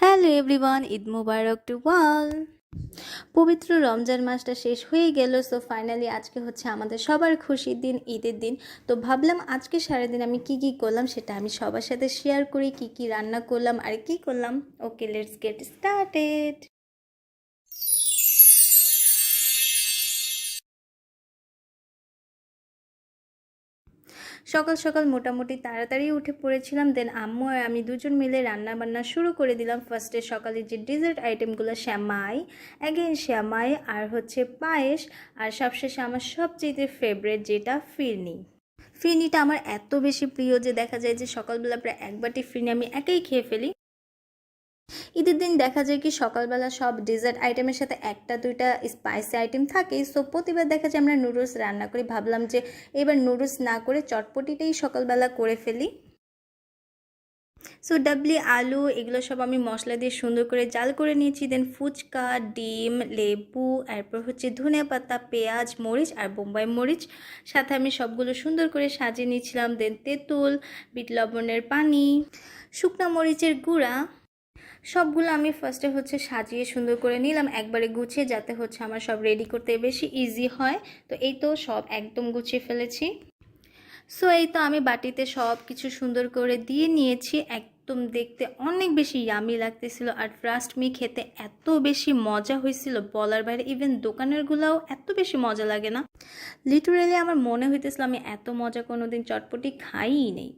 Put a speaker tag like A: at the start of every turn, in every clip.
A: Hello everyone, Eid Mubarak to all. পবিত্র রমজান মাসটা শেষ হয়ে গেল। সো ফাইনালি আজকে হচ্ছে আমাদের সবার খুশির দিন, ঈদের দিন। তো ভাবলাম আজকে সারাদিন আমি কি কি করলাম সেটা আমি সবার সাথে শেয়ার করি, কি কি রান্না করলাম আর কি করলাম। ওকে, লেটস গেট স্টার্টেড। সকাল সকাল মোটামুটি তাড়াতাড়ি উঠে পড়েছিলাম। দেন আম্মু আর আমি দুজন মিলে রান্না বান্না শুরু করে দিলাম। ফার্স্টে সকালে যে ডেজার্ট আইটেমগুলো, শ্যামাই, অ্যাগেন শ্যামাই আর হচ্ছে পায়েস, আর সবশেষে আমার সবচেয়ে ফেভারিট যেটা ফিরনি। ফিরনিটা আমার এত বেশি প্রিয় যে দেখা যায় যে সকালবেলা প্রায় এক বাটি ফিরনি আমি একাই খেয়ে ফেলি। ঈদের দিন দেখা যায় কি সকালবেলা সব ডেজার্ট আইটেমের সাথে একটা দুইটা স্পাইসি আইটেম থাকে। সো প্রতিবার দেখা যায় আমরা নুডলস রান্না করি। ভাবলাম যে এবার নুডলস না করে চটপটিটাই সকালবেলা করে ফেলি। সো ডাবলি আলু এগুলো সব আমি মশলা দিয়ে সুন্দর করে জাল করে নিয়েছি। দেন ফুচকা, ডিম, লেবু, এরপর হচ্ছে ধনিয়া পাতা, পেঁয়াজ, মরিচ আর বোম্বাই মরিচ সাথে আমি সবগুলো সুন্দর করে সাজিয়ে নিয়েছিলাম। দেন তেঁতুল, বিট লবণের পানি, শুকনা মরিচের গুঁড়া, সবগুলো আমি ফার্স্টে হচ্ছে সাজিয়ে সুন্দর করে নিলাম একবারে গুছিয়ে, যাতে হচ্ছে আমার সব রেডি করতে বেশি ইজি হয়। তো এই তো সব একদম গুছিয়ে ফেলেছি। সো এই তো আমি বাটিতে সব কিছু সুন্দর করে দিয়ে নিয়েছি। একদম দেখতে অনেক বেশি ইয়ামি লাগতেছিল, আর ট্রাস্ট মি খেতে এত বেশি মজা হয়েছিল বলার বাইরে। ইভেন দোকানেরগুলোও এত বেশি মজা লাগে না। লিটারেলি আমার মনে হইতেছিল আমি এত মজা কোনোদিন চটপটি খাইই নেই।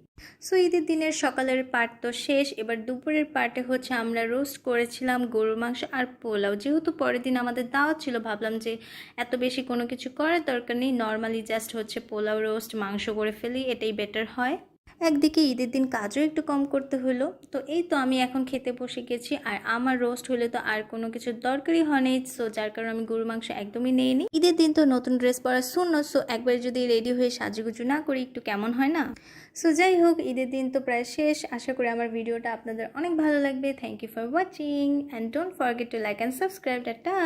A: সো ঈদের দিনের সকালের পার্ট তো শেষ। এবার দুপুরের পার্টে হচ্ছে আমরা রোস্ট করেছিলাম গরুর মাংস আর পোলাও। যেহেতু পরের দিন আমাদের দাওয়াত ছিল, ভাবলাম যে এত বেশি কোনো কিছু করার দরকার নেই, নর্মালি জাস্ট হচ্ছে পোলাও রোস্ট মাংস করে ফেলি, এটাই বেটার হয়। একদিকে ঈদের দিন কাজও একটু কম করতে হলো। তো এই তো আমি এখন খেতে বসে গেছি, আর আমার রোস্ট হলে তো আর কোনো কিছুর দরকারই হয় না। সো যার কারণে আমি গরুর মাংস একদমই নেইনি। ঈদের দিন তো নতুন ড্রেস পরা সুন্নত। সো একবার যদি রেডি হয়ে সাজুগুজু না করি একটু কেমন হয় না। সো যাই হোক, ঈদের দিন তো প্রায় শেষ। আশা করি আমার ভিডিওটা আপনাদের অনেক ভালো লাগবে। Thank you for watching and don't forget to like and subscribe. Tata.